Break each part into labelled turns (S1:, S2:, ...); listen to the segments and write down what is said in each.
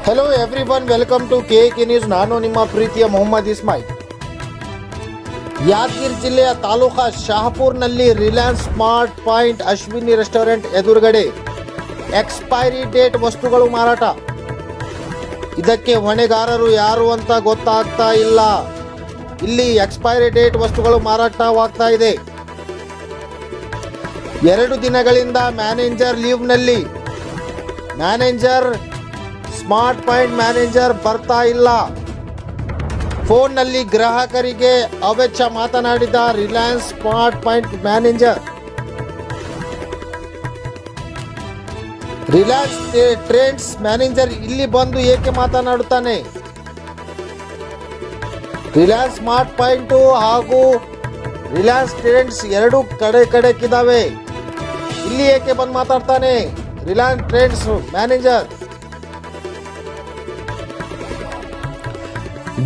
S1: Hello everyone, welcome to KK news. ನಾನು ನಿಮ್ಮ ಪ್ರೀತಿಯ ಮೊಹಮ್ಮದ್ ಇಸ್ಮಾಯಿಲ್. ಯಾದಗಿರಿ ಜಿಲ್ಲೆಯ ತಾಲೂಕಾ ಶಹಾಪುರ್ನಲ್ಲಿ Reliance smart point Ashwini restaurant ಎದುರುಗಡೆ ಎಕ್ಸ್ಪೈರಿ ಡೇಟ್ ವಸ್ತುಗಳು ಮಾರಾಟ. ಇದಕ್ಕೆ ಹೊಣೆಗಾರರು ಯಾರು ಅಂತ ಗೊತ್ತಾಗ್ತಾ ಇಲ್ಲ. ಇಲ್ಲಿ ಎಕ್ಸ್ಪೈರಿ ಡೇಟ್ ವಸ್ತುಗಳು ಮಾರಾಟವಾಗ್ತಾ ಇದೆ. 2 ದಿನಗಳಿಂದ ಮ್ಯಾನೇಜರ್ ಲೀವ್ನಲ್ಲಿ. ಸ್ಮಾರ್ಟ್ ಪಾಯಿಂಟ್ ಮ್ಯಾನೇಜರ್ ಬರ್ತಾ ಇಲ್ಲ. ಫೋನ್ನಲ್ಲಿ ಗ್ರಾಹಕರಿಗೆ ಅವೆಚ್ಚ ಮಾತನಾಡಿದ Reliance smart point manager. Reliance trends manager ಇಲ್ಲಿ ಬಂದು ಏಕೆ ಮಾತನಾಡುತ್ತಾನೆ? ರಿಲಯನ್ಸ್ ಸ್ಮಾರ್ಟ್ ಪಾಯಿಂಟ್ ಹಾಗೂ ರಿಲಯನ್ಸ್ ಟ್ರೆಂಡ್ಸ್ ಎರಡು ಕಡೆಕ್ಕಿದ್ದಾವೆ. ಇಲ್ಲಿ ಏಕೆ ಬಂದು ಮಾತಾಡ್ತಾನೆ ರಿಲಯನ್ಸ್ ಟ್ರೆಂಡ್ಸ್ ಮ್ಯಾನೇಜರ್?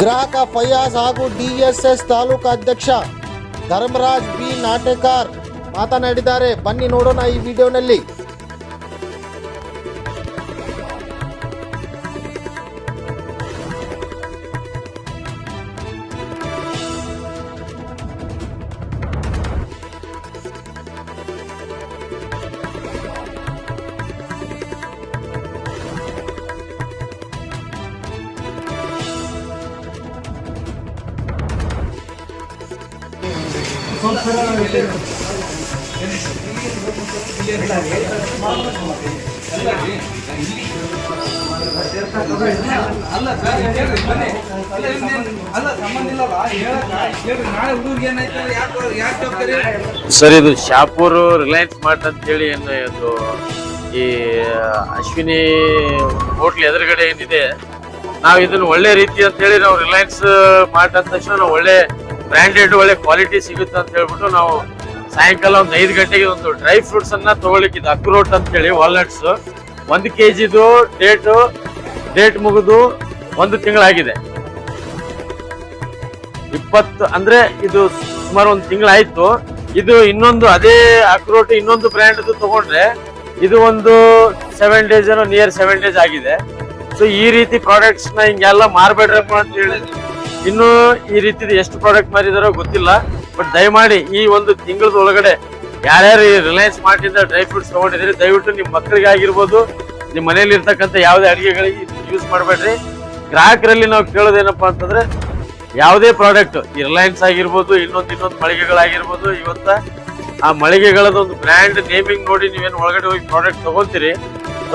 S1: ಗ್ರಾಹಕ ಫಯಾಜ್ ಹಾಗೂ DSS ತಾಲೂಕಾ ಅಧ್ಯಕ್ಷ ಧರ್ಮರಾಜ್ ಬಿ ನಾಟೇಕರ್ ಮಾತನಾಡಿದ್ದಾರೆ. ಬನ್ನಿ ನೋಡೋಣ ಈ ವಿಡಿಯೋನಲ್ಲಿ.
S2: ಸರ್, ಇದು ಶಾಪೂರ್ ರಿಲಯನ್ಸ್ ಸ್ಮಾರ್ಟ್ ಅಂತ ಹೇಳಿ ಏನು ಇದು ಈ ಅಶ್ವಿನಿ ಹೋಟ್ಲ್ ಎದುರುಗಡೆ ಏನಿದೆ, ನಾವು ಇದನ್ನ ಒಳ್ಳೆ ರೀತಿ ಅಂತ ಹೇಳಿ ನಾವು ರಿಲಯನ್ಸ್ ಸ್ಮಾರ್ಟ್ ಅಂದ ತಕ್ಷಣ ನಾವು ಒಳ್ಳೆ ಬ್ರ್ಯಾಂಡೆಡ್ ಒಳ್ಳೆ ಕ್ವಾಲಿಟಿ ಸಿಗುತ್ತೆ ಅಂತ ಹೇಳ್ಬಿಟ್ಟು ನಾವು ಸಾಯಂಕಾಲ ಒಂದು 5 ಗಂಟೆಗೆ ಒಂದು ಡ್ರೈ ಫ್ರೂಟ್ಸ್ ಅನ್ನ ತಗೊಳ್ಳಿಕ್ಕಿದ್ದು ಅಕ್ರೋಟ್ ಅಂತ ಹೇಳಿ ವಾಲ್ನಟ್ಸ್ 1 kgದು ಡೇಟ್ ಮುಗಿದು 1 ತಿಂಗಳಾಗಿದೆ. 20 ಅಂದ್ರೆ ಇದು ಸುಮಾರು 1 ತಿಂಗಳಾಯ್ತು. ಇದು ಇನ್ನೊಂದು ಅದೇ ಅಕ್ರೋಟ್ ಇನ್ನೊಂದು ಬ್ರ್ಯಾಂಡ್ ತಗೊಂಡ್ರೆ ಇದು ಒಂದು 7 days ಏನೋ ನಿಯರ್ 7 days ಆಗಿದೆ. ಸೊ ಈ ರೀತಿ ಪ್ರಾಡಕ್ಟ್ಸ್ ನ ಹಿಂಗೆಲ್ಲ ಮಾರ್ಬೇಡ್ರಪ್ಪ ಅಂತ ಹೇಳಿ ಇನ್ನು ಈ ರೀತಿ ಎಷ್ಟು ಪ್ರಾಡಕ್ಟ್ ಮಾರಿದಾರೋ ಗೊತ್ತಿಲ್ಲ. ಬಟ್ ದಯಮಾಡಿ ಈ ಒಂದು ತಿಂಗಳದ ಒಳಗಡೆ ಯಾರ್ಯಾರು ಈ ರಿಲಯನ್ಸ್ ಸ್ಮಾರ್ಟ್ ಇಂದ ಡ್ರೈ ಫ್ರೂಟ್ಸ್ ತಗೊಂಡಿದ್ರಿ, ದಯವಿಟ್ಟು ನಿಮ್ಮ ಮಕ್ಕಳಿಗೆ ಆಗಿರ್ಬೋದು, ನಿಮ್ಮ ಮನೇಲಿ ಇರ್ತಕ್ಕಂಥ ಯಾವುದೇ ಅಡಿಗೆಗಳಿಗೆ ಯೂಸ್ ಮಾಡಬೇಡ್ರಿ. ಗ್ರಾಹಕರಲ್ಲಿ ನಾವು ಕೇಳೋದೇನಪ್ಪಾ ಅಂತಂದ್ರೆ, ಯಾವುದೇ ಪ್ರಾಡಕ್ಟ್ ಈ ರಿಲಯನ್ಸ್ ಆಗಿರ್ಬೋದು, ಇನ್ನೊಂದು ಮಳಿಗೆಗಳಾಗಿರ್ಬೋದು, ಇವತ್ತ ಆ ಮಳಿಗೆಗಳದೊಂದು ಬ್ರ್ಯಾಂಡ್ ನೇಮಿಂಗ್ ನೋಡಿ ನೀವೇನು ಒಳಗಡೆ ಹೋಗಿ ಪ್ರಾಡಕ್ಟ್ ತಗೊಳ್ತೀರಿ,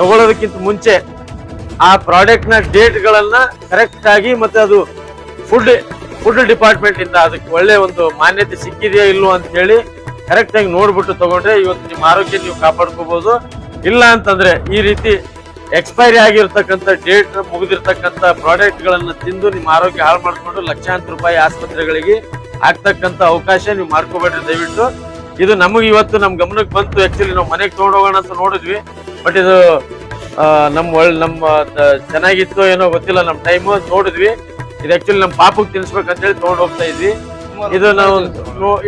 S2: ತಗೊಳ್ಳೋದಕ್ಕಿಂತ ಮುಂಚೆ ಆ ಪ್ರಾಡಕ್ಟ್ ನ ಡೇಟ್ ಗಳನ್ನ ಕರೆಕ್ಟ್ ಆಗಿ ಮತ್ತೆ ಅದು ಫುಡ್ ಡಿಪಾರ್ಟ್ಮೆಂಟ್ ಇಂದ ಅದಕ್ಕೆ ಒಳ್ಳೆ ಒಂದು ಮಾನ್ಯತೆ ಸಿಕ್ಕಿದೆಯಾ ಇಲ್ವೋ ಅಂತ ಹೇಳಿ ಕರೆಕ್ಟ್ ಆಗಿ ನೋಡ್ಬಿಟ್ಟು ತಗೊಂಡ್ರೆ ಇವತ್ತು ನಿಮ್ಮ ಆರೋಗ್ಯ ನೀವು ಕಾಪಾಡ್ಕೋಬಹುದು. ಇಲ್ಲ ಅಂತಂದ್ರೆ ಈ ರೀತಿ ಎಕ್ಸ್ಪೈರಿ ಆಗಿರ್ತಕ್ಕಂಥ ಡೇಟ್ ಮುಗಿದಿರ್ತಕ್ಕಂಥ ಪ್ರಾಡಕ್ಟ್ ಗಳನ್ನ ತಿಂದು ನಿಮ್ಮ ಆರೋಗ್ಯ ಹಾಳು ಮಾಡ್ಕೊಂಡು ಲಕ್ಷಾಂತರ ರೂಪಾಯಿ ಆಸ್ಪತ್ರೆಗಳಿಗೆ ಆಗ್ತಕ್ಕಂಥ ಅವಕಾಶ ನೀವು ಮಾಡ್ಕೋಬೇಡ್ರಿ ದಯವಿಟ್ಟು. ಇದು ನಮಗೆ ಇವತ್ತು ನಮ್ ಗಮನಕ್ಕೆ ಬಂತು. ಆಕ್ಚುಲಿ ನಾವು ಮನೆಗೆ ತಗೊಂಡೋಗೋಣ ಅಂತ ನೋಡಿದ್ವಿ, ಬಟ್ ಇದು ನಮ್ಮ ಚೆನ್ನಾಗಿತ್ತು ಏನೋ ಗೊತ್ತಿಲ್ಲ, ನಮ್ ಟೈಮ್ ನೋಡಿದ್ವಿ. ಇದು ಆಕ್ಚುಲಿ ನಮ್ಮ ಪಾಪಕ್ಕೆ ತಿನ್ಸ್ಬೇಕಂತ ಹೇಳಿ ತಗೊಂಡು ಹೋಗ್ತಾ ಇದ್ವಿ. ಇದು ನಾವು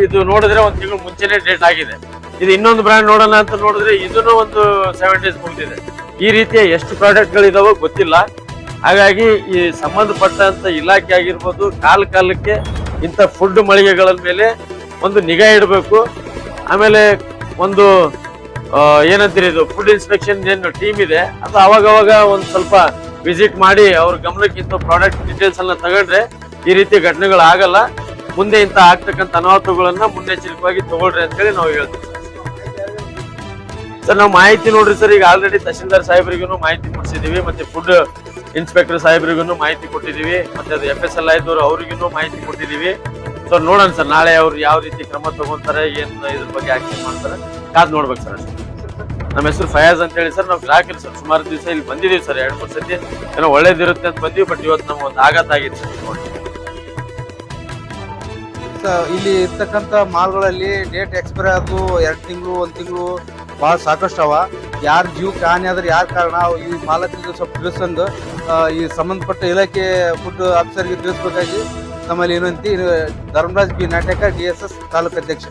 S2: ಇದು ನೋಡಿದ್ರೆ 1 ತಿಂಗಳು ಮುಂಚೆನೆ ಡೇಟ್ ಆಗಿದೆ. ಇದು ಇನ್ನೊಂದು ಬ್ರ್ಯಾಂಡ್ ನೋಡೋಣ ಅಂತ ನೋಡಿದ್ರೆ ಇದನ್ನು ಒಂದು 7 days ಮುಗಿದಿದೆ. ಈ ರೀತಿಯ ಎಷ್ಟು ಪ್ರಾಡಕ್ಟ್ ಗಳಿದಾವೋ ಗೊತ್ತಿಲ್ಲ. ಹಾಗಾಗಿ ಈ ಸಂಬಂಧಪಟ್ಟಂತ ಇಲಾಖೆ ಆಗಿರ್ಬೋದು, ಕಾಲಕ್ಕೆ ಇಂಥ ಫುಡ್ ಮಳಿಗೆಗಳ ಮೇಲೆ ಒಂದು ನಿಗಾ ಇಡಬೇಕು. ಆಮೇಲೆ ಒಂದು ಏನಂತೀರಿ, ಇದು ಫುಡ್ ಇನ್ಸ್ಪೆಕ್ಷನ್ ಏನು ಟೀಮ್ ಇದೆ, ಅದು ಅವಾಗವಾಗ ಒಂದು ಸ್ವಲ್ಪ ವಿಸಿಟ್ ಮಾಡಿ ಅವ್ರ ಗಮನಕ್ಕೆ ಇಂಥ ಪ್ರಾಡಕ್ಟ್ ಡೀಟೇಲ್ಸ್ ಅನ್ನ ತಗೊಂಡ್ರೆ ಈ ರೀತಿ ಘಟನೆಗಳು ಆಗಲ್ಲ. ಮುಂದೆ ಇಂಥ ಆಗ್ತಕ್ಕಂಥ ಅನಾಹುತಗಳನ್ನ ಮುನ್ನೆಚ್ಚರಿಕೆಯಾಗಿ ತಗೊಳ್ರಿ ಅಂತ ಹೇಳಿ ನಾವು ಹೇಳ್ತೀವಿ. ಸರ್, ನಾವು ಮಾಹಿತಿ ನೋಡ್ರಿ ಸರ್, ಈಗ ಆಲ್ರೆಡಿ ತಹಶೀಲ್ದಾರ್ ಸಾಹೇಬರಿಗೂ ಮಾಹಿತಿ ಕೊಡ್ಸಿದೀವಿ, ಮತ್ತೆ ಫುಡ್ ಇನ್ಸ್ಪೆಕ್ಟರ್ ಸಾಹೇಬರಿಗೂ ಮಾಹಿತಿ ಕೊಟ್ಟಿದೀವಿ, ಮತ್ತೆ ಅದು FSL ಆಯ್ದವ್ರು ಅವ್ರಿಗೂ ಮಾಹಿತಿ ಕೊಟ್ಟಿದೀವಿ. ಸೊ ನೋಡೋಣ ಸರ್, ನಾಳೆ ಅವ್ರು ಯಾವ ರೀತಿ ಕ್ರಮ ತಗೊಂತಾರೆ, ಏನ್ ಇದ್ರ ಬಗ್ಗೆ ಆಕ್ಷನ್ ಮಾಡ್ತಾರೆ ಕಾದ್ ನೋಡ್ಬೇಕು ಸರ್ ಅಷ್ಟೇ. ನಮ್ಮ ಹೆಸರು ಫಯಾಜ್ ಅಂತ ಹೇಳಿ ಸರ್. ನಾವು ಗ್ರಾಹಕರು ಸರ್ ಸುಮಾರು ದಿವಸ ಇಲ್ಲಿ ಬಂದಿದೀವಿ ಸರ್, 2-3 ಸತಿ ಏನೋ ಒಳ್ಳೇದಿರುತ್ತೆ ಅಂತ ಬಂದಿವಿ. ಬಟ್ ಇವತ್ತು ನಮ್ಗೆ ಒಂದು ಆಘಾತ ಆಗಿತ್ತು
S3: ಸರ್. ಇಲ್ಲಿ ಇರ್ತಕ್ಕಂಥ ಮಾಲ್ಗಳಲ್ಲಿ ಡೇಟ್ ಎಕ್ಸ್ಪೈರ್ ಆದ್ದು 2 ತಿಂಗಳು 1 ತಿಂಗಳು ಭಾಳ ಸಾಕಷ್ಟು ಅವ. ಯಾರ ಜೀವಕ್ಕೆ ಹಾನಿ ಆದ್ರೆ ಯಾರ ಕಾರಣ ಈ ಮಾಲಕರಿಗೆ ಸ್ವಲ್ಪ ತಿಳಿಸಂದು ಈ ಸಂಬಂಧಪಟ್ಟ ಇಲಾಖೆ ಫುಡ್ ಆಫೀಸರ್ಗೆ ತಿಳಿಸ್ಬೇಕಾಗಿ ನಮ್ಮಲ್ಲಿ ವಿನಂತಿ. ಧರ್ಮರಾಜ್ ಬಿ ನಾಟೇಕರ್, DSS ತಾಲೂಕು ಅಧ್ಯಕ್ಷ.